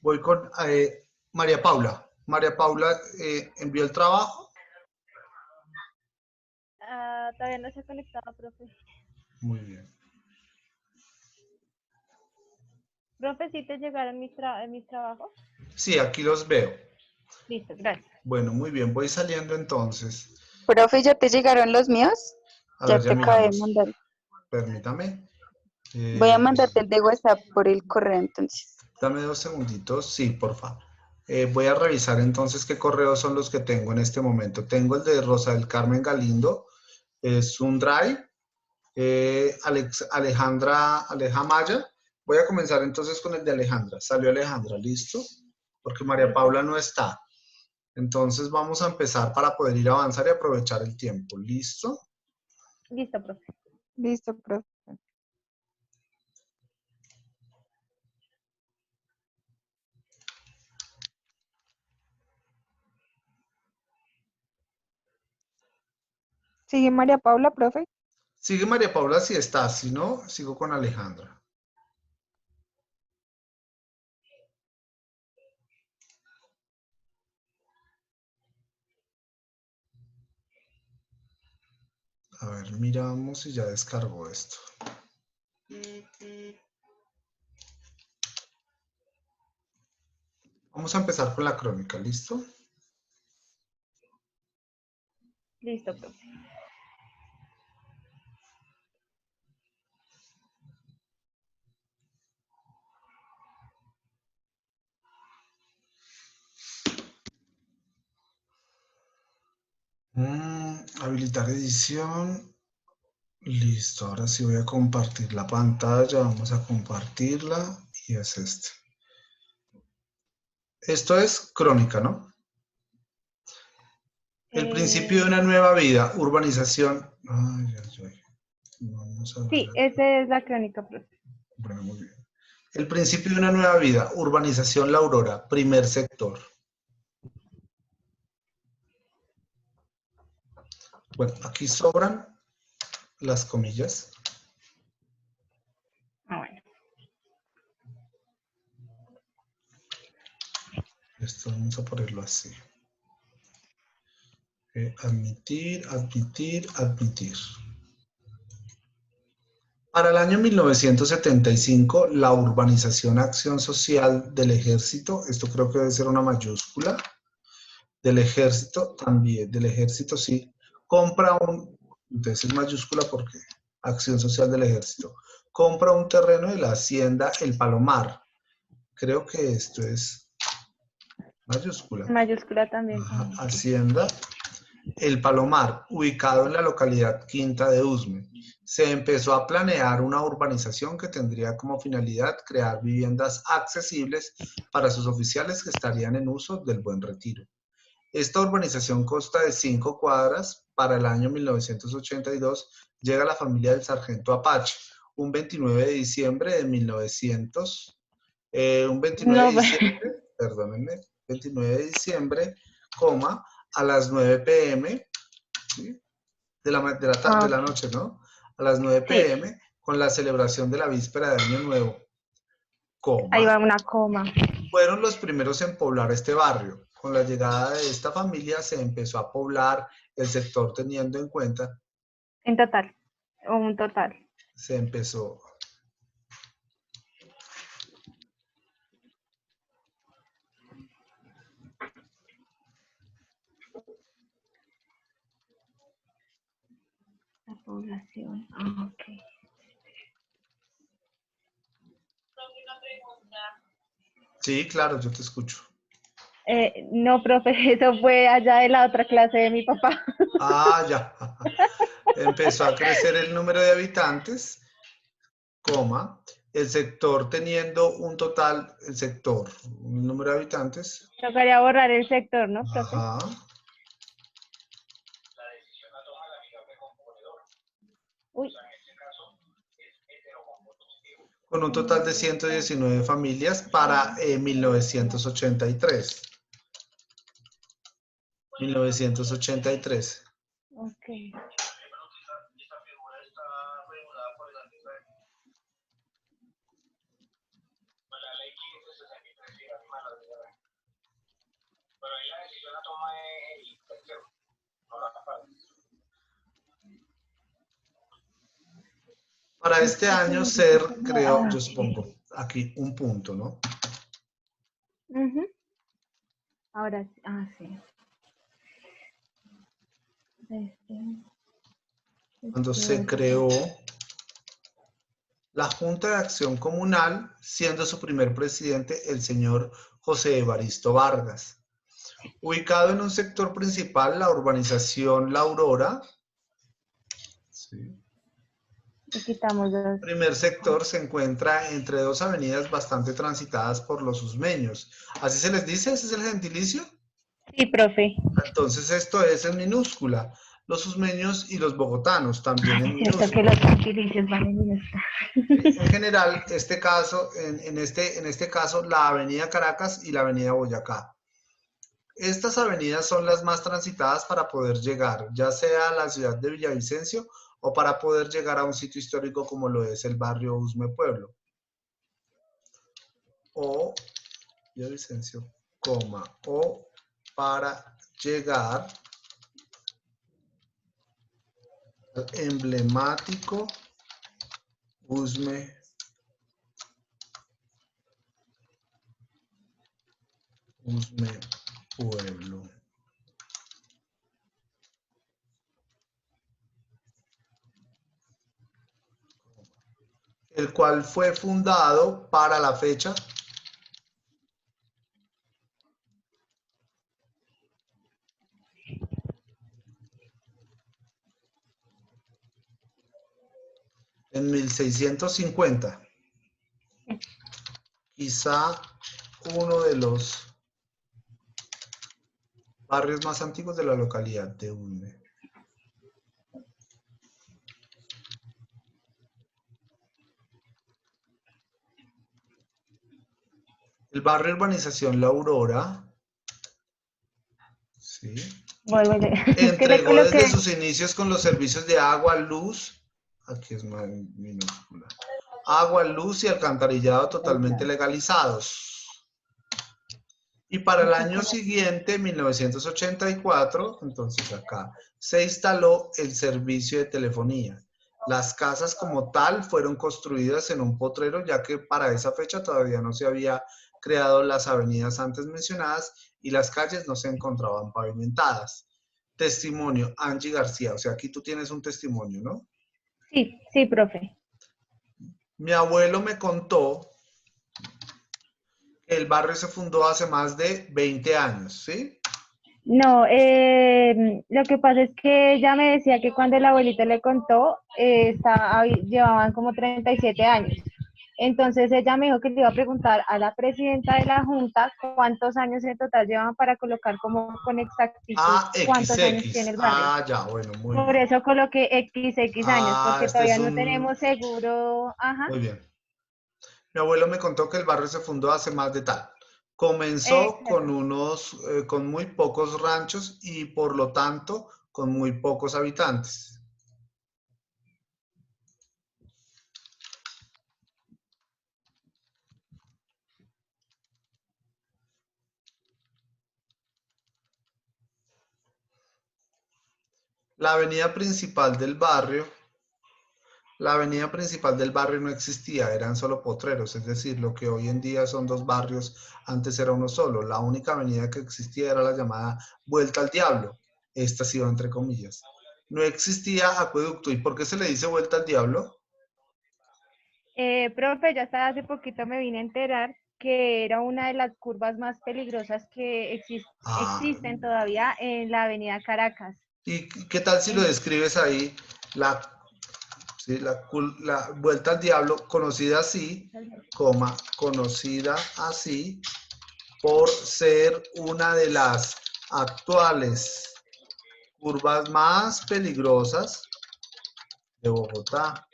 Voy con María Paula. María Paula envió el trabajo. Todavía no se ha conectado, profe. Muy bien. Profe, ¿sí te llegaron mis trabajos? Sí, aquí los veo. Listo, gracias. Bueno, muy bien. Voy saliendo entonces. Profe, ¿ya te llegaron los míos? A Ya ver, ya te acabé de miramos. mandar. Permítame. Voy a mandarte el de WhatsApp por el correo entonces. Dame 2 segunditos. Sí, por favor. Voy a revisar entonces qué correos son los que tengo en este momento. Tengo el de Rosa del Carmen Galindo. Es un drive. Alejandra Maya. Voy a comenzar entonces con el de Alejandra. Salió Alejandra, ¿listo? Porque María Listo. Paula no está. Entonces vamos a empezar para poder ir a avanzar y aprovechar el tiempo. ¿Listo? Listo, profe. Listo, profe. ¿Sigue María Paula, profe? Sigue María Paula si está, si no, sigo con Alejandra. A ver, miramos si ya descargó esto. Vamos a empezar con la crónica, ¿listo? Listo, profe. Habilitar edición. Listo, ahora sí voy a compartir la pantalla. Vamos a compartirla y es este. Esto es crónica, ¿no? El principio de una nueva vida, urbanización. Ay, ay, ay. Vamos a ver. Sí, esa es la crónica, profe. Bueno, muy bien. El principio de una nueva vida, urbanización La Aurora, primer sector. Bueno, aquí sobran las comillas. Bueno. Esto vamos a ponerlo así. Admitir, admitir, admitir. Para el año 1975, la urbanización Acción Social del Ejército, esto creo que debe ser una mayúscula, del Ejército también, del Ejército sí, compra un, entonces es mayúscula porque Acción Social del Ejército, compra un terreno de la hacienda El Palomar. Creo que esto es mayúscula. Mayúscula también. Ajá, Hacienda El Palomar, ubicado en la localidad Quinta de Usme. Se empezó a planear una urbanización que tendría como finalidad crear viviendas accesibles para sus oficiales que estarían en uso del Buen Retiro. Esta urbanización consta de 5 cuadras. Para el año 1982 llega la familia del sargento Apache. Un 29 de diciembre de 1900, un 29 No, de diciembre, perdónenme, 29 de diciembre, coma, a las 9 p.m., ¿sí? de la noche, ¿no? A las 9 sí, p.m., con la celebración de la víspera de Año Nuevo, ahí coma, va una coma. fueron los primeros en poblar este barrio. Con la llegada de esta familia se empezó a poblar el sector teniendo en cuenta, En total. Un total. se empezó. La población. Ok. Sí, claro, yo te escucho. No, profe, eso fue allá de la otra clase de mi papá. Ah, ya. Empezó a crecer el número de habitantes, coma, el sector teniendo un total, el sector, un número de habitantes. Tocaría borrar el sector, ¿no, profe? Ajá. Uy. Con un total de 119 familias para 1983. 1983. Ok. Para este año, SER creó, yo supongo, aquí un punto, ¿no? Ujú. Ahora, sí. Cuando se creó la Junta de Acción Comunal, siendo su primer presidente el señor José Evaristo Vargas. Ubicado en un sector principal, la urbanización La Aurora. Sí. Y quitamos El dos. primer sector se encuentra entre dos avenidas bastante transitadas por los usmeños. ¿Así se les dice? ¿Ese es el gentilicio? Sí, profe. Entonces esto es en minúscula. Los usmeños y los bogotanos también en Es cierto que minúscula. los gentilicios van en minúscula. En general, en este caso, la avenida Caracas y la avenida Boyacá. Estas avenidas son las más transitadas para poder llegar, ya sea a la ciudad de Villavicencio o para poder llegar a un sitio histórico como lo es el barrio Usme Pueblo. O Villavicencio, o para llegar al emblemático Usme Pueblo. El cual fue fundado para la fecha en 1650. Quizá uno de los barrios más antiguos de la localidad de Usme. El barrio Urbanización La Aurora, ¿sí? Vuelvo, es que le Entregó desde coloqué. sus inicios con los servicios de agua, luz, aquí es más minúscula, agua, luz y alcantarillado totalmente legalizados. Y para el año siguiente, 1984, entonces acá, se instaló el servicio de telefonía. Las casas como tal fueron construidas en un potrero, ya que para esa fecha todavía no se había creado las avenidas antes mencionadas y las calles no se encontraban pavimentadas. Testimonio, Angie García. O sea, aquí tú tienes un testimonio, ¿no? Sí, sí, profe. Mi abuelo me contó que el barrio se fundó hace más de 20 años, ¿sí? No, lo que pasa es que ella me decía que cuando el abuelito le contó, llevaban como 37 años. Entonces ella me dijo que le iba a preguntar a la presidenta de la junta cuántos años en total llevaban para colocar como con exactitud Ah, cuántos años tiene XX. el barrio. Ah, ya, bueno, muy Por bien. eso coloqué XX años, Ah, porque este todavía es no un... tenemos seguro. Ajá. Muy bien. Mi abuelo me contó que el barrio se fundó hace más de tal. Comenzó con Exacto. con muy pocos ranchos y por lo tanto con muy pocos habitantes. La avenida principal del barrio, la avenida principal del barrio no existía, eran solo potreros, es decir, lo que hoy en día son dos barrios, antes era uno solo. La única avenida que existía era la llamada Vuelta al Diablo. Esta sí va entre comillas. No existía acueducto. ¿Y por qué se le dice Vuelta al Diablo? Profe, ya hasta hace poquito me vine a enterar que era una de las curvas más peligrosas que Ah, existen todavía en la avenida Caracas. ¿y qué tal si lo En- describes ahí? La, sí, la Vuelta al Diablo, conocida así, conocida así por ser una de las actuales curvas más peligrosas de Bogotá.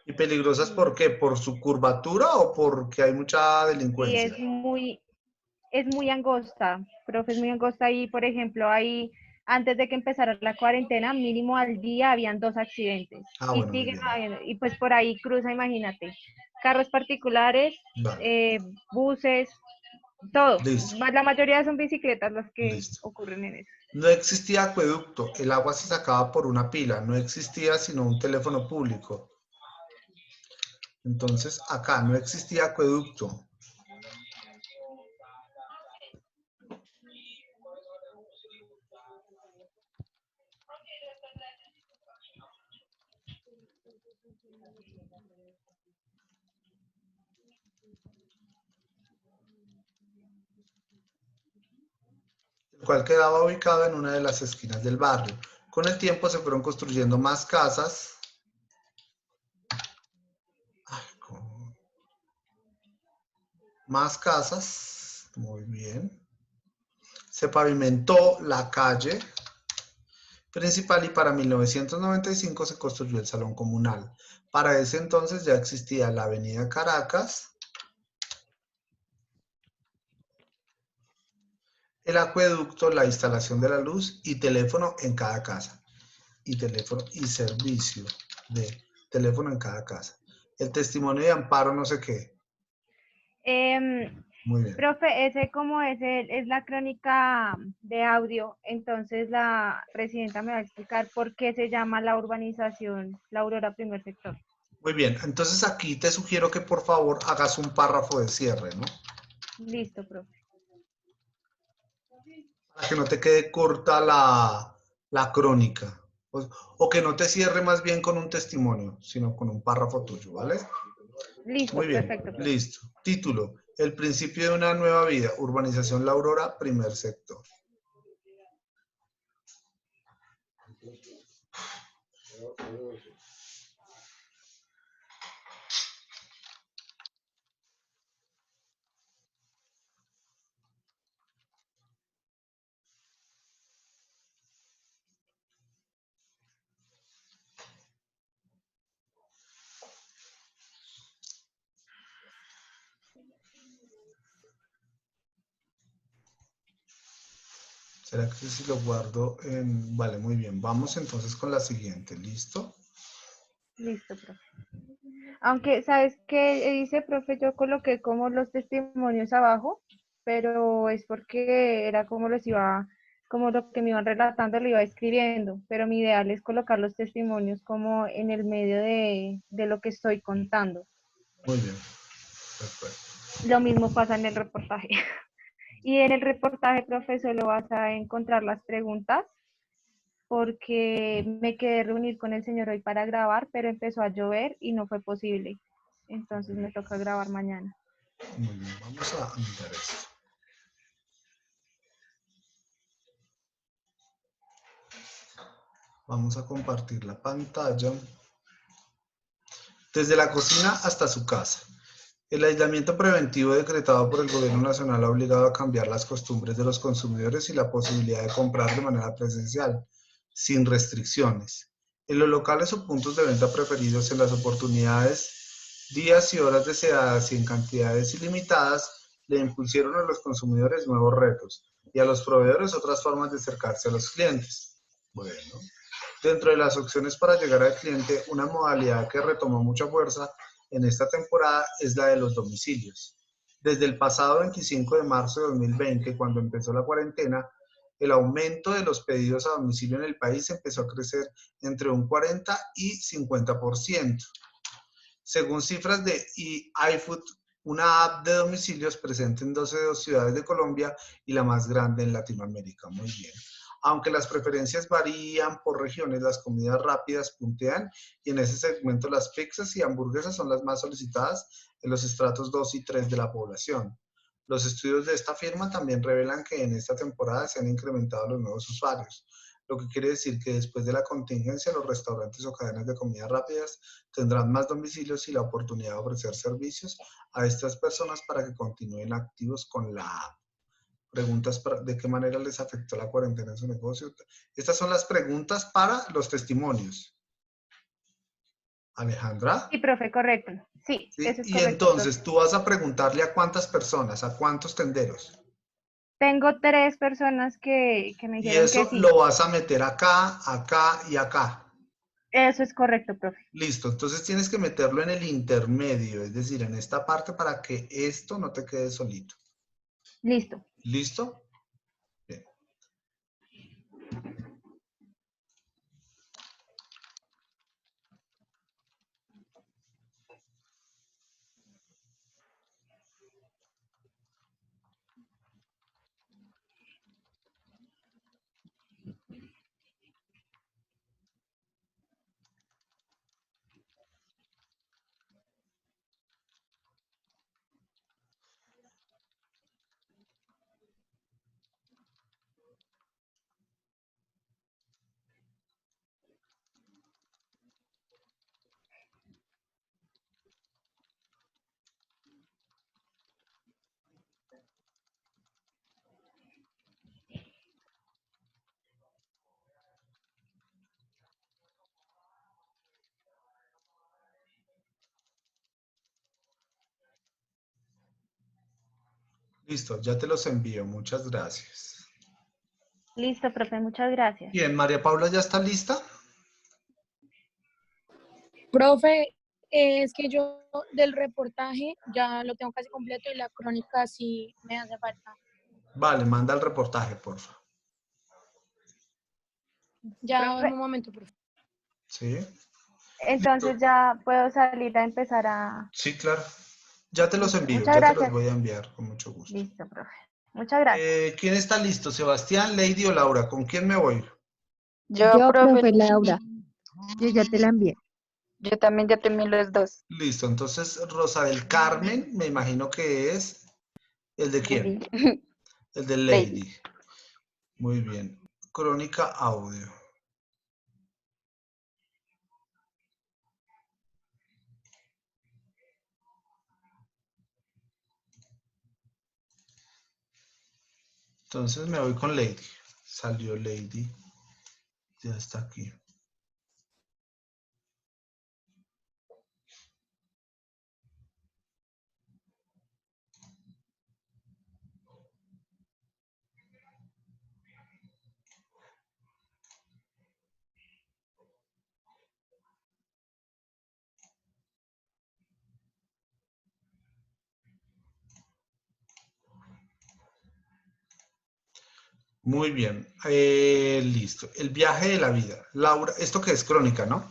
¿Y peligrosas por Sí, qué? ¿Por su curvatura o porque hay mucha sí, delincuencia? es muy angosta, profe, es muy angosta y, por ejemplo, ahí, antes de que empezara la cuarentena, mínimo al día habían 2 accidentes Ah, y bueno, muy siguen bien. habiendo, y pues por ahí cruza, imagínate, carros particulares, Vale. buses, Todo. Listo, La mayoría son bicicletas las que listo. ocurren en eso. No existía acueducto, el agua se sacaba por una pila, no existía sino un teléfono público. Entonces, acá no existía acueducto. El cual quedaba ubicado en una de las esquinas del barrio. Con el tiempo se fueron construyendo más casas. Más casas, muy bien. Se pavimentó la calle principal y para 1995 se construyó el Salón Comunal. Para ese entonces ya existía la Avenida Caracas, el acueducto, la instalación de la luz y teléfono en cada casa. Y teléfono y servicio de teléfono en cada casa. El testimonio de amparo no sé qué. Muy bien. Profe, ese como es la crónica de audio, entonces la presidenta me va a explicar por qué se llama la urbanización La Aurora Primer Sector. Muy bien, entonces aquí te sugiero que por favor hagas un párrafo de cierre, ¿no? Listo, profe. Para que no te quede corta la crónica. O que no te cierre más bien con un testimonio, sino con un párrafo tuyo, ¿vale? Listo, Muy bien, perfecto, profe. listo. Título, El principio de una nueva vida, Urbanización La Aurora, primer sector. ¿Será que si lo guardo en...? Vale, muy bien. Vamos entonces con la siguiente. ¿Listo? Listo, profe. Aunque, ¿sabes qué dice, profe? Yo coloqué como los testimonios abajo, pero es porque era como los iba, como lo que me iban relatando, lo iba escribiendo, pero mi ideal es colocar los testimonios como en el medio de lo que estoy contando. Muy bien. Perfecto. Lo mismo pasa en el reportaje. Y en el reportaje, profe, solo vas a encontrar las preguntas porque me quedé reunir con el señor hoy para grabar, pero empezó a llover y no fue posible. Entonces me toca grabar mañana. Muy bien, vamos a mirar esto. Vamos a compartir la pantalla. Desde la cocina hasta su casa. El aislamiento preventivo decretado por el Gobierno Nacional ha obligado a cambiar las costumbres de los consumidores y la posibilidad de comprar de manera presencial, sin restricciones. En los locales o puntos de venta preferidos en las oportunidades, días y horas deseadas y en cantidades ilimitadas, le impusieron a los consumidores nuevos retos y a los proveedores otras formas de acercarse a los clientes. Bueno, dentro de las opciones para llegar al cliente, una modalidad que retomó mucha fuerza en esta temporada es la de los domicilios. Desde el pasado 25 de marzo de 2020, cuando empezó la cuarentena, el aumento de los pedidos a domicilio en el país empezó a crecer entre un 40 y 50%. Según cifras de iFood, una app de domicilios presente en 12 ciudades de Colombia y la más grande en Latinoamérica. Muy bien. Aunque las preferencias varían por regiones, las comidas rápidas puntean y en ese segmento las pizzas y hamburguesas son las más solicitadas en los estratos 2 y 3 de la población. Los estudios de esta firma también revelan que en esta temporada se han incrementado los nuevos usuarios, lo que quiere decir que después de la contingencia los restaurantes o cadenas de comidas rápidas tendrán más domicilios y la oportunidad de ofrecer servicios a estas personas para que continúen activos con la app. Preguntas de qué manera les afectó la cuarentena en su negocio. Estas son las preguntas para los testimonios. Alejandra. Sí, profe, correcto. Sí, ¿Sí? eso es Y correcto, profe. entonces tú vas a preguntarle a cuántas personas, a cuántos tenderos. Tengo 3 personas que me Y dijeron que eso sí. lo vas a meter acá, acá y acá. Eso es correcto, profe. Listo, entonces tienes que meterlo en el intermedio, es decir, en esta parte para que esto no te quede solito. Listo. ¿Listo? Bien. Listo, ya te los envío. Muchas gracias. Listo, profe, muchas gracias. Bien, María Paula, ¿ya está lista? Profe, es que yo del reportaje ya lo tengo casi completo y la crónica sí me hace falta. Vale, manda el reportaje, por favor. Ya Profe. en un momento, profe. ¿Sí? Entonces Listo. ya puedo salir a empezar a... Sí, claro. Ya te los Listo, envío, muchas ya te los gracias. voy a enviar con mucho gusto. Listo, profe. Muchas gracias. ¿Quién está listo? ¿Sebastián, Lady o Laura? ¿Con quién me voy? Yo, profe, profe Laura, yo ya te la envié. yo también ya terminé los dos. Listo, entonces Rosa del Carmen, me imagino que es el de quién? Lady. El de Lady. Lady. Muy bien. Crónica audio. Entonces me voy con Lady. Salió Lady. Ya está aquí. Muy bien. Listo. El viaje de la vida. Laura, esto que es crónica, ¿no?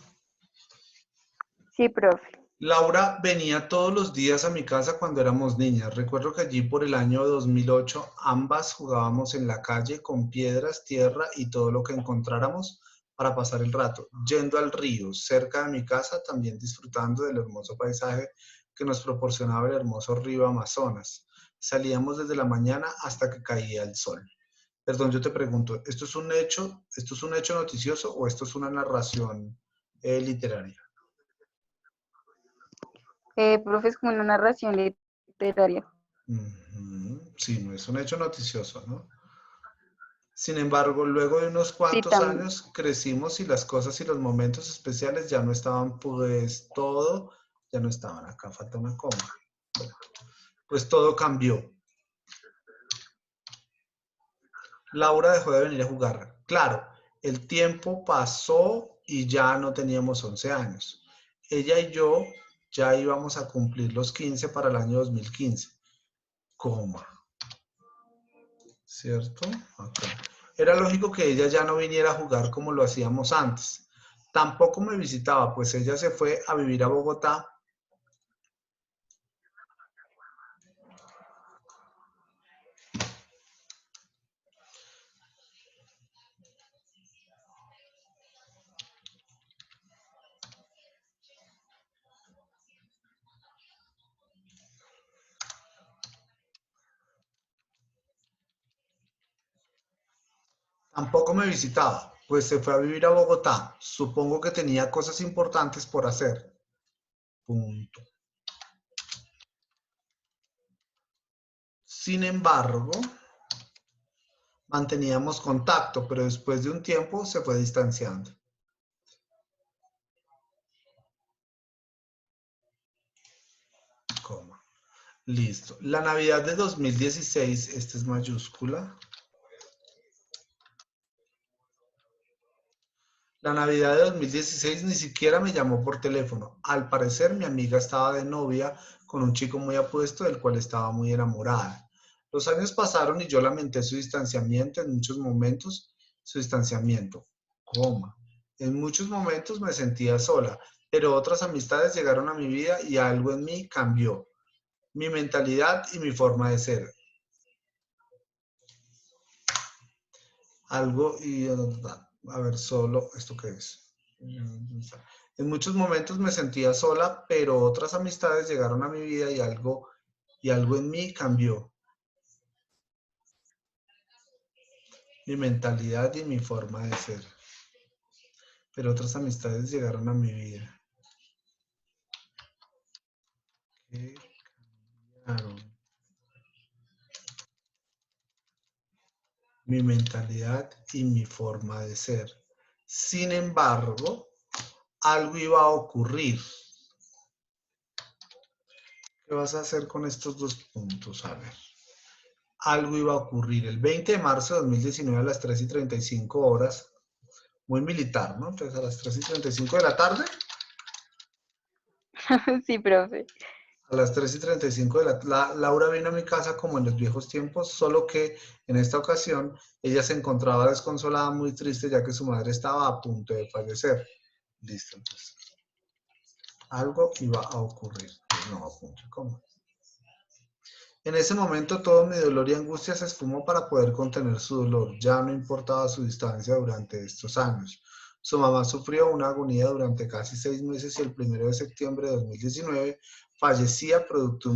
Sí, profe. Laura venía todos los días a mi casa cuando éramos niñas. Recuerdo que allí por el año 2008 ambas jugábamos en la calle con piedras, tierra y todo lo que encontráramos para pasar el rato, yendo al río cerca de mi casa, también disfrutando del hermoso paisaje que nos proporcionaba el hermoso río Amazonas. Salíamos desde la mañana hasta que caía el sol. Perdón, yo te pregunto, ¿esto es un hecho noticioso o esto es una narración literaria? Profe, es como una narración literaria. Sí, no es un hecho noticioso, ¿no? Sin embargo, luego de unos Sí, cuantos también. años crecimos y las cosas y los momentos especiales ya no estaban, pues todo, ya no estaban. Acá falta una coma. Bueno, pues todo cambió. Laura dejó de venir a jugar. Claro, el tiempo pasó y ya no teníamos 11 años. Ella y yo ya íbamos a cumplir los 15 para el año 2015. Coma. ¿Cierto? Acá. Era lógico que ella ya no viniera a jugar como lo hacíamos antes. Tampoco me visitaba, pues ella se fue a vivir a Bogotá. Tampoco me visitaba, pues se fue a vivir a Bogotá. Supongo que tenía cosas importantes por hacer. Punto. Sin embargo, manteníamos contacto, pero después de un tiempo se fue distanciando. Coma. Listo. La Navidad de 2016, esta es mayúscula. La Navidad de 2016 ni siquiera me llamó por teléfono. Al parecer mi amiga estaba de novia con un chico muy apuesto del cual estaba muy enamorada. Los años pasaron y yo lamenté su distanciamiento en muchos momentos, su distanciamiento, coma. En muchos momentos me sentía sola, pero otras amistades llegaron a mi vida y algo en mí cambió. Mi mentalidad y mi forma de ser. Algo y... A ver, solo, ¿esto qué es? En muchos momentos me sentía sola, pero otras amistades llegaron a mi vida y algo en mí cambió. Mi mentalidad y mi forma de ser. Pero otras amistades llegaron a mi vida. ¿Qué cambiaron? Mi mentalidad y mi forma de ser. Sin embargo, algo iba a ocurrir. ¿Qué vas a hacer con estos dos puntos? A ver. Algo iba a ocurrir. El 20 de marzo de 2019 a las 3:35 muy militar, ¿no? Entonces a las 3:35 de la tarde, Sí, profe. a las 3:35 Laura vino a mi casa como en los viejos tiempos, solo que en esta ocasión ella se encontraba desconsolada, muy triste, ya que su madre estaba a punto de fallecer. Listo, entonces. Algo iba a ocurrir. No, a punto, ¿cómo? En ese momento todo mi dolor y angustia se esfumó para poder contener su dolor. Ya no importaba su distancia durante estos años. Su mamá sufrió una agonía durante casi 6 meses y el 1 de septiembre de 2019 falleció producto de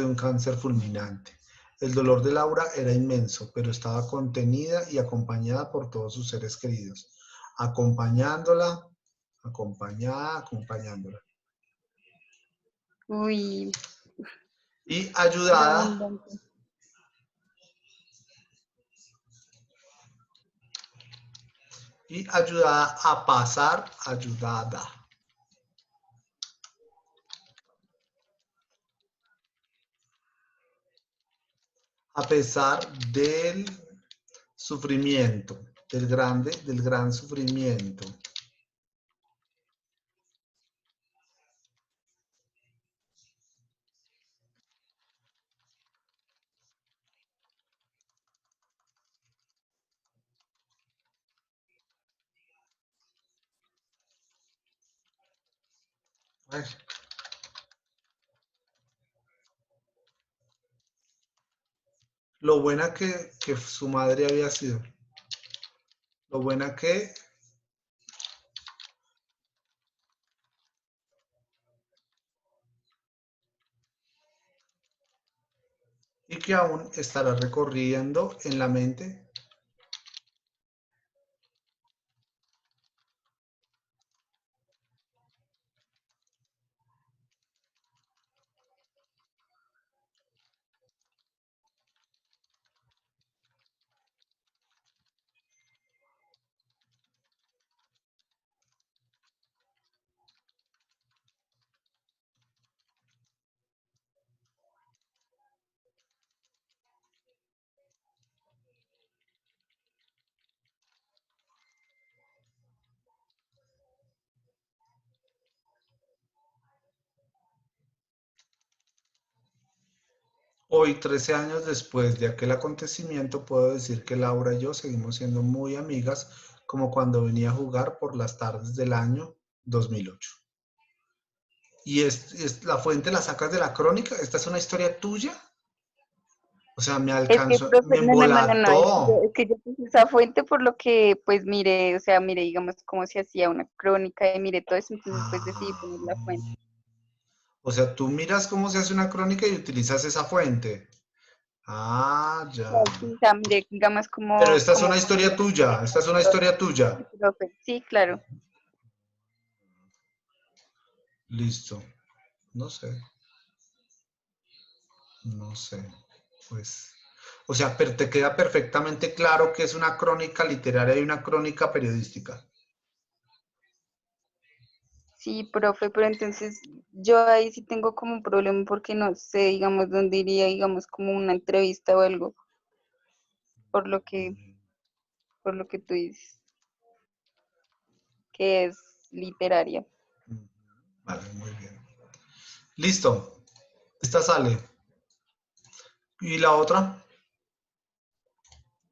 un cáncer fulminante. El dolor de Laura era inmenso, pero estaba contenida y acompañada por todos sus seres queridos, acompañándola. Uy, Y era ayudada abundante. a pasar, ayudada. A pesar del sufrimiento, del gran sufrimiento. Ay, lo buena que su madre había sido. Lo buena que... Y que aún estará recorriendo en la mente. Hoy, 13 años después de aquel acontecimiento, puedo decir que Laura y yo seguimos siendo muy amigas, como cuando venía a jugar por las tardes del año 2008. Y la fuente la sacas de la crónica. ¿Esta es una historia tuya? O sea, me Es que, alcanzó, me profe, no, embolató. es que yo puse esa fuente por lo que, pues, mire, o sea, mire, digamos, cómo se hacía una crónica y mire todo eso, entonces, pues, decidí poner la fuente. Ah, o sea, tú miras cómo se hace una crónica y utilizas esa fuente. Ah, ya. Claro, sí, o sea, mire, digamos, Pero como, esta es una historia tuya. Esta es una historia sí, tuya. profe, sí, claro. Listo. No sé. No sé. Pues. O sea, pero te queda perfectamente claro que es una crónica literaria y una crónica periodística. Sí, profe, pero entonces yo ahí sí tengo como un problema porque no sé, digamos, dónde iría, digamos, como una entrevista o algo, por lo que, por lo que tú dices, que es literaria. Vale, muy bien. Listo. Esta sale. ¿Y la otra?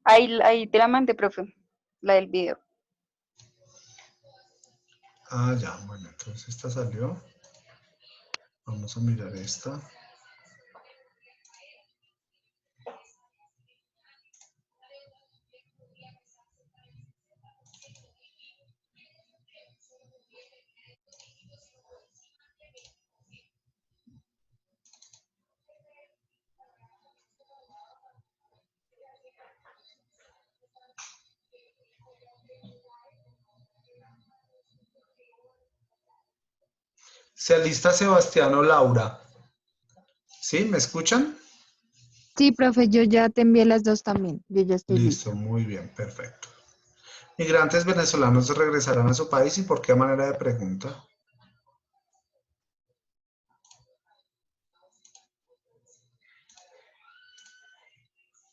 Ahí te la mandé, profe, la del video. Ah, ya, bueno, entonces esta salió. Vamos a mirar esta. Se alista Sebastián o Laura. ¿Sí? ¿Me escuchan? Sí, profe, yo ya te envié las dos también. Yo ya estoy Listo, lista. muy bien, perfecto. Migrantes venezolanos regresarán a su país y por qué manera de pregunta.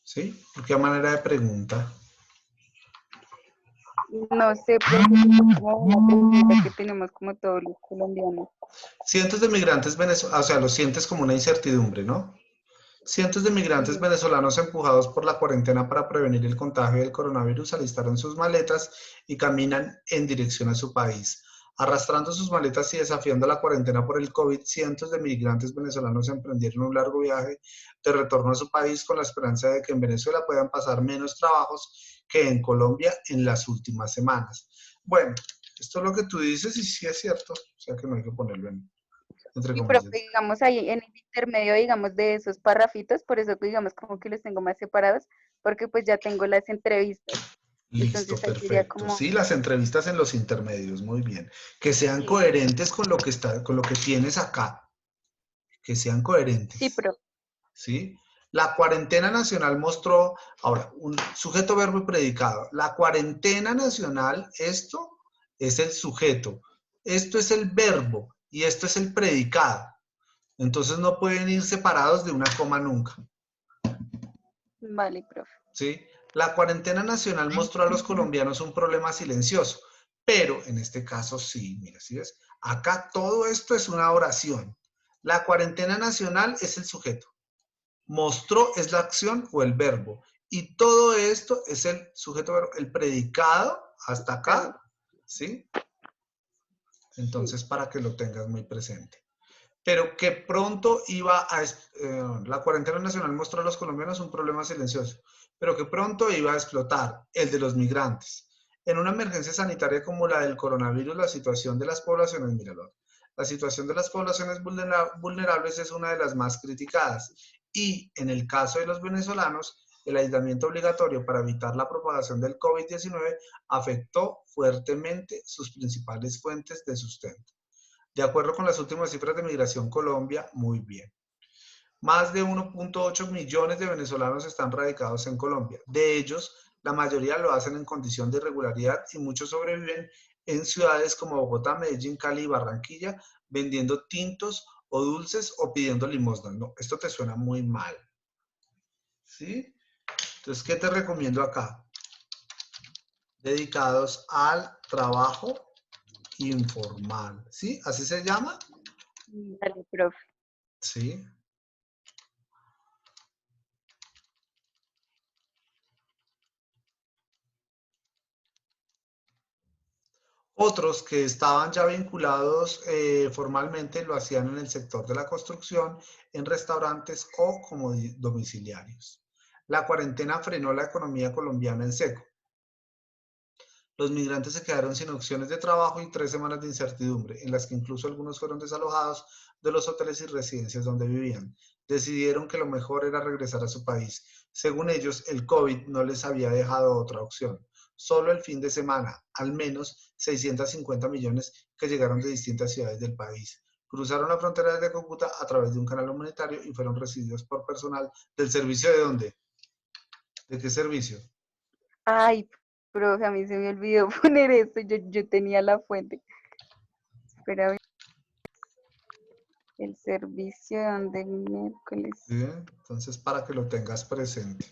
¿Sí? ¿Por qué manera de pregunta? No sé, profe, es como una pregunta que tenemos como todos los colombianos. Cientos de migrantes venezolanos, o sea, lo sientes como una incertidumbre, ¿no? Cientos de migrantes Sí. venezolanos empujados por la cuarentena para prevenir el contagio del coronavirus alistaron sus maletas y caminan en dirección a su país. Arrastrando sus maletas y desafiando la cuarentena por el COVID, cientos de migrantes venezolanos emprendieron un largo viaje de retorno a su país con la esperanza de que en Venezuela puedan pasar menos trabajos que en Colombia en las últimas semanas. Bueno, esto es lo que tú dices y sí es cierto, o sea que no hay que ponerlo entre Y profe, comillas. digamos ahí en el intermedio, digamos, de esos parrafitos, por eso que digamos como que los tengo más separados, porque pues ya tengo las entrevistas. Listo, Entonces ahí sería perfecto. como, Sí, las entrevistas en los intermedios, muy bien. Que sean sí, coherentes con lo que está, con lo que tienes acá. Que sean sí, coherentes, profe. ¿sí? La cuarentena nacional mostró, ahora, un sujeto, verbo y predicado. La cuarentena nacional, esto es el sujeto, esto es el verbo y esto es el predicado. Entonces no pueden ir separados de una coma nunca. Vale, profe. ¿Sí? La cuarentena nacional mostró a los colombianos un problema silencioso, pero en este caso sí, mira, ¿sí ves? Acá todo esto es una oración. La cuarentena nacional es el sujeto. Mostró es la acción o el verbo. Y todo esto es el sujeto, verbo, el predicado hasta Claro, acá, ¿sí? sí. Entonces, para que lo tengas muy presente. Pero que pronto iba a, la cuarentena nacional mostró a los colombianos un problema silencioso, pero que pronto iba a explotar, el de los migrantes. En una emergencia sanitaria como la del coronavirus, la situación de las poblaciones, míralo, la situación de las poblaciones vulnerables es una de las más criticadas. Y en el caso de los venezolanos, el aislamiento obligatorio para evitar la propagación del COVID-19 afectó fuertemente sus principales fuentes de sustento. De acuerdo con las últimas cifras de Migración Colombia, muy bien. Más de 1.8 millones de venezolanos están radicados en Colombia. De ellos, la mayoría lo hacen en condición de irregularidad y muchos sobreviven en ciudades como Bogotá, Medellín, Cali y Barranquilla, vendiendo tintos o dulces o pidiendo limosna. No, esto te suena muy mal. ¿Sí? Entonces, ¿qué te recomiendo acá? Dedicados al trabajo informal. ¿Sí? ¿Así se llama? Vale, profe. Sí. Otros que estaban ya vinculados formalmente lo hacían en el sector de la construcción, en restaurantes o como domiciliarios. La cuarentena frenó la economía colombiana en seco. Los migrantes se quedaron sin opciones de trabajo y 3 semanas de incertidumbre, en las que incluso algunos fueron desalojados de los hoteles y residencias donde vivían. Decidieron que lo mejor era regresar a su país. Según ellos, el COVID no les había dejado otra opción. Solo el fin de semana, al menos 650 millones que llegaron de distintas ciudades del país. Cruzaron la frontera desde Cúcuta a través de un canal humanitario y fueron recibidos por personal del servicio ¿de dónde? ¿De qué servicio? Ay, profe, a mí se me olvidó poner esto. Yo tenía la fuente. Espera, el servicio donde miércoles. ¿Sí? Entonces, para que lo tengas presente.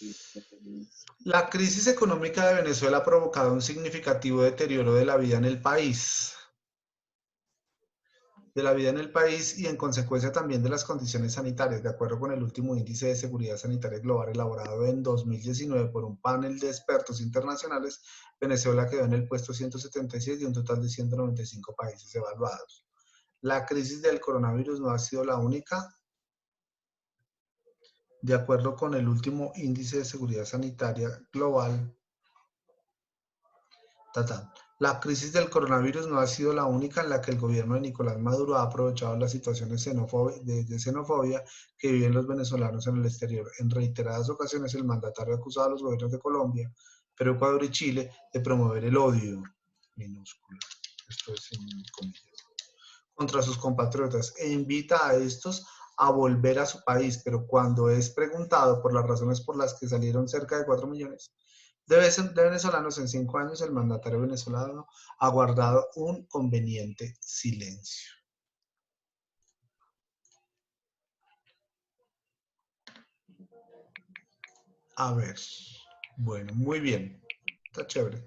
El servicio. La crisis económica de Venezuela ha provocado un significativo deterioro de la vida en el país. de la vida en el país y en consecuencia también de las condiciones sanitarias. De acuerdo con el último índice de seguridad sanitaria global elaborado en 2019 por un panel de expertos internacionales, Venezuela quedó en el puesto 176 de un total de 195 países evaluados. La crisis del coronavirus no ha sido la única. De acuerdo con el último índice de seguridad sanitaria global, la crisis del coronavirus no ha sido la única en la que el gobierno de Nicolás Maduro ha aprovechado las situaciones de xenofobia que viven los venezolanos en el exterior. En reiteradas ocasiones, el mandatario ha acusado a los gobiernos de Colombia, Perú, Ecuador y Chile de promover el odio, minúscula, esto es en comillas, contra sus compatriotas e invita a estos a volver a su país, pero cuando es preguntado por las razones por las que salieron cerca de 4 millones de venezolanos en 5 años, el mandatario venezolano ha guardado un conveniente silencio. A ver, bueno, muy bien, está chévere.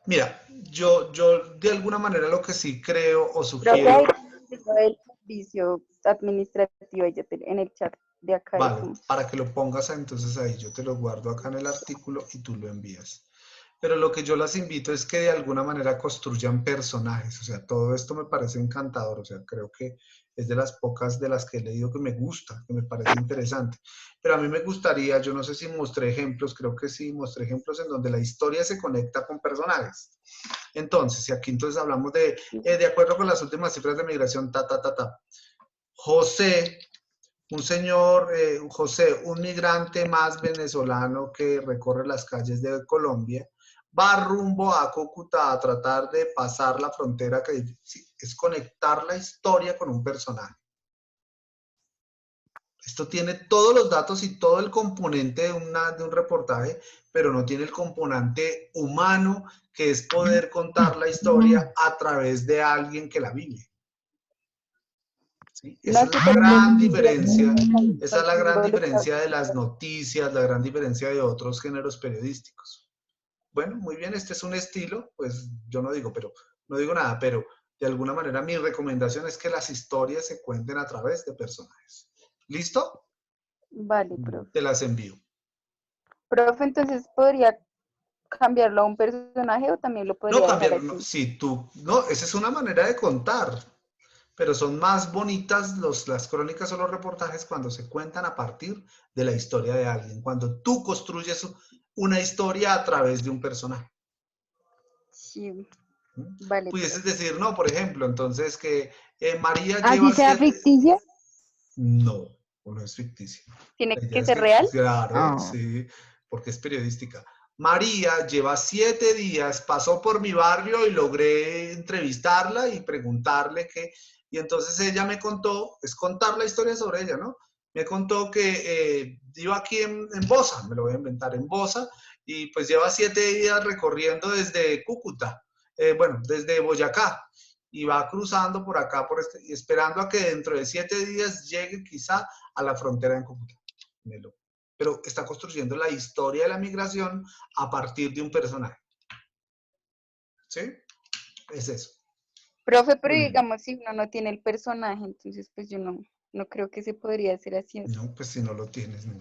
Mira, yo de alguna manera lo que sí creo o sugiero... El servicio administrativo en el chat de acá. Vale, para que lo pongas entonces ahí, yo te lo guardo acá en el artículo y tú lo envías. Pero lo que yo las invito es que de alguna manera construyan personajes, o sea, todo esto me parece encantador, o sea, creo que es de las pocas de las que he leído que me gusta, que me parece interesante. Pero a mí me gustaría, yo no sé si mostré ejemplos, creo que sí, mostré ejemplos en donde la historia se conecta con personajes. Entonces, si aquí entonces hablamos de acuerdo con las últimas cifras de migración, José, un señor, José, un migrante más venezolano que recorre las calles de Colombia, va rumbo a Cúcuta a tratar de pasar la frontera, que es conectar la historia con un personaje. Esto tiene todos los datos y todo el componente de un reportaje, pero no tiene el componente humano, que es poder contar la historia a través de alguien que la vive. ¿Sí? Esa es la gran diferencia, esa es la gran diferencia de las noticias, la gran diferencia de otros géneros periodísticos. Bueno, muy bien, este es un estilo, pues yo no digo nada, pero de alguna manera mi recomendación es que las historias se cuenten a través de personajes. ¿Listo? Vale, profe. Te las envío. Profe, entonces podría cambiarlo a un personaje o también lo podría dejar así. No, sí, esa es una manera de contar, pero son más bonitas las crónicas o los reportajes cuando se cuentan a partir de la historia de alguien, cuando tú construyes una historia a través de un personaje. Sí, vale. Pudieses decir, no, por ejemplo, entonces que María ¿Así lleva sea ficticia? No, no es ficticia. ¿Tiene que ser real? Claro, sí, porque es periodística. María lleva 7 días, pasó por mi barrio y logré entrevistarla y preguntarle qué. Y entonces ella me contó, es contar la historia sobre ella, ¿no? Me contó que iba aquí en Bosa, me lo voy a inventar, en Bosa, y pues lleva 7 días recorriendo desde Cúcuta, desde Boyacá, y va cruzando por acá, y esperando a que dentro de 7 días llegue quizá a la frontera en Cúcuta. Pero está construyendo la historia de la migración a partir de un personaje. ¿Sí? Es eso. Profe, pero digamos, si uno no tiene el personaje, entonces pues yo no creo que se podría hacer así. No, pues si no lo tienes, no.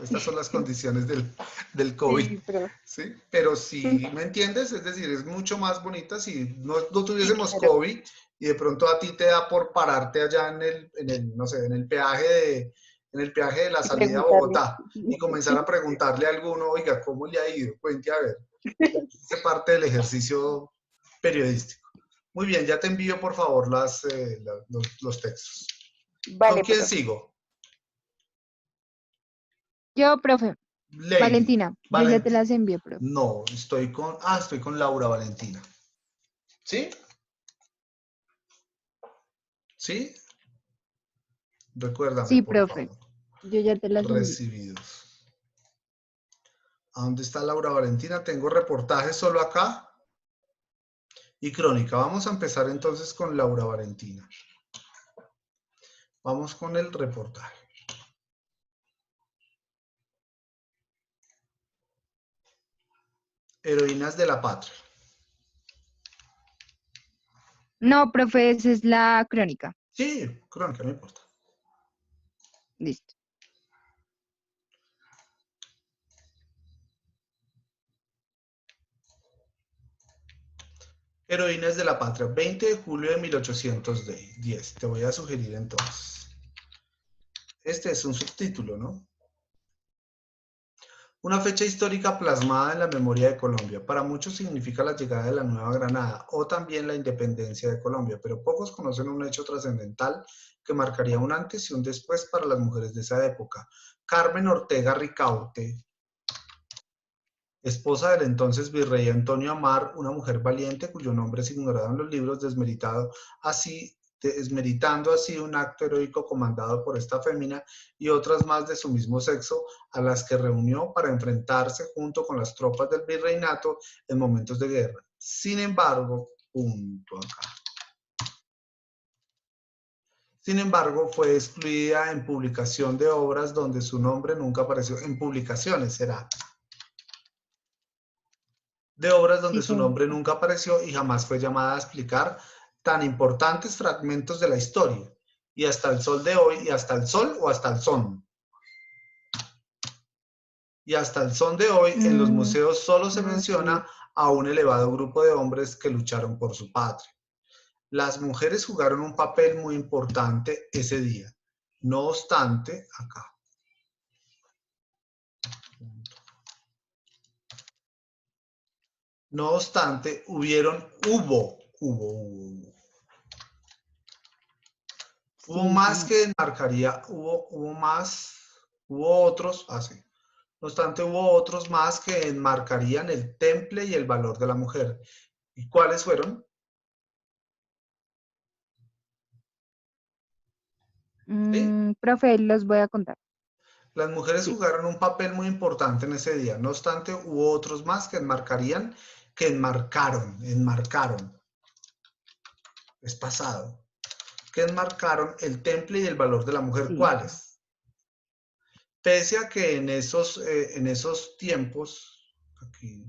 Estas son las condiciones del COVID. Sí, pero... ¿Sí? Pero si me entiendes, es decir, es mucho más bonita si no tuviésemos COVID y de pronto a ti te da por pararte allá en el peaje de la salida a Bogotá y comenzar a preguntarle a alguno, oiga, ¿cómo le ha ido? Cuente a ver. Es parte del ejercicio periodístico. Muy bien, ya te envío por favor los textos. Vale, ¿Con quién profe. sigo? Yo, profe. Lady. Valentina, yo ya te las envío, profe. No, estoy con Laura Valentina. ¿Sí? ¿Sí? Recuérdame, Sí, por profe. favor. Yo ya te las envío. Recibidos. ¿A dónde está Laura Valentina? Tengo reportajes solo acá y crónica. Vamos a empezar entonces con Laura Valentina. Vamos con el reportaje. Heroínas de la Patria. No, profe, esa es la crónica. Sí, crónica, no importa. Listo. Heroínas de la Patria, 20 de julio de 1810. Te voy a sugerir entonces. Este es un subtítulo, ¿no? Una fecha histórica plasmada en la memoria de Colombia. Para muchos significa la llegada de la Nueva Granada o también la independencia de Colombia, pero pocos conocen un hecho trascendental que marcaría un antes y un después para las mujeres de esa época. Carmen Ortega Ricaurte, esposa del entonces virrey Antonio Amar, una mujer valiente cuyo nombre es ignorado en los libros, desmeritando así un acto heroico comandado por esta fémina y otras más de su mismo sexo, a las que reunió para enfrentarse junto con las tropas del virreinato en momentos de guerra. Sin embargo, Sin embargo, fue excluida en publicación de obras donde su nombre nunca apareció. En publicaciones será. De obras donde Sí, su señor. nombre nunca apareció y jamás fue llamada a explicar tan importantes fragmentos de la historia. Y hasta el sol de hoy, y hasta el sol o hasta el son. Y hasta el son de hoy, en los museos solo se No, sí. menciona a un elevado grupo de hombres que lucharon por su patria. Las mujeres jugaron un papel muy importante ese día. No obstante, acá. No obstante, hubo Sí, más señor. que enmarcaría, hubo otros, así. No obstante, hubo otros más que enmarcarían el temple y el valor de la mujer. ¿Y cuáles fueron? ¿Sí? Profe, los voy a contar. Las mujeres Sí. jugaron un papel muy importante en ese día. No obstante, hubo otros más que enmarcaron, es pasado, que enmarcaron el temple y el valor de la mujer. Sí. ¿Cuáles? Pese a que en esos tiempos, aquí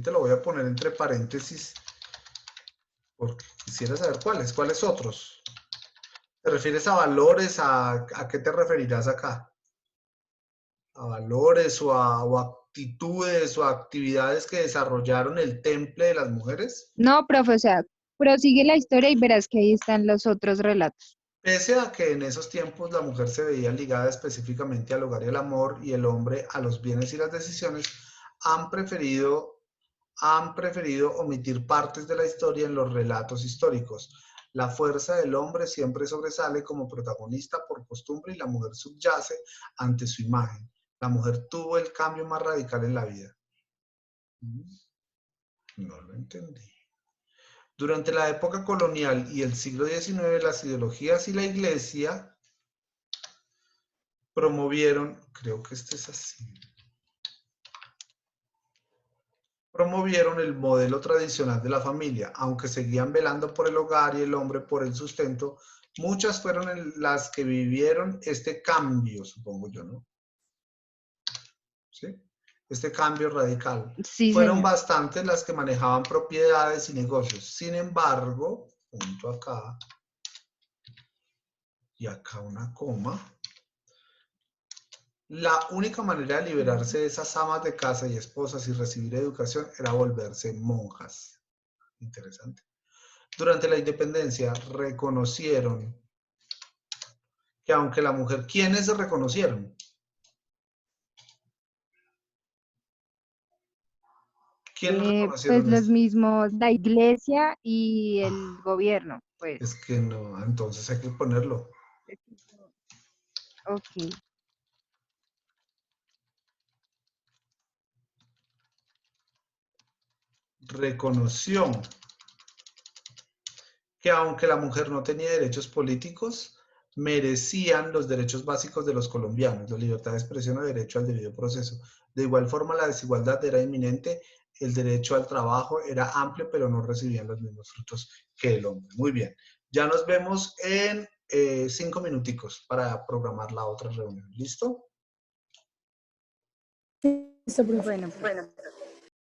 te lo voy a poner entre paréntesis, porque quisiera saber cuáles otros. ¿Te refieres a valores? ¿A qué te referirás acá? ¿A valores o a actitudes o a actividades que desarrollaron el temple de las mujeres? No, profe, o sea, prosigue la historia y verás que ahí están los otros relatos. Pese a que en esos tiempos la mujer se veía ligada específicamente al hogar y al amor y el hombre a los bienes y las decisiones, han preferido omitir partes de la historia en los relatos históricos. La fuerza del hombre siempre sobresale como protagonista por costumbre y la mujer subyace ante su imagen. La mujer tuvo el cambio más radical en la vida. No lo entendí. Durante la época colonial y el siglo XIX, las ideologías y la iglesia promovieron, creo que este es así, promovieron el modelo tradicional de la familia, aunque seguían velando por el hogar y el hombre por el sustento. Muchas fueron las que vivieron este cambio, supongo yo, ¿no? ¿Sí? Este cambio radical. Sí, Fueron señor. bastantes las que manejaban propiedades y negocios. Sin embargo, punto acá, y acá una coma, la única manera de liberarse de esas amas de casa y esposas y recibir educación era volverse monjas. Interesante. Durante la independencia reconocieron que aunque la mujer, ¿quiénes se reconocieron? ¿Quiénes Pues reconocieron los esto? mismos, la iglesia y el Ah, gobierno, pues. es que no, entonces hay que ponerlo. Ok. Reconoció que aunque la mujer no tenía derechos políticos, merecían los derechos básicos de los colombianos, la libertad de expresión o derecho al debido proceso. De igual forma, la desigualdad era inminente, el derecho al trabajo era amplio, pero no recibían los mismos frutos que el hombre. Muy bien, ya nos vemos en 5 minuticos para programar la otra reunión. ¿Listo? Listo, profe. Bueno, profe.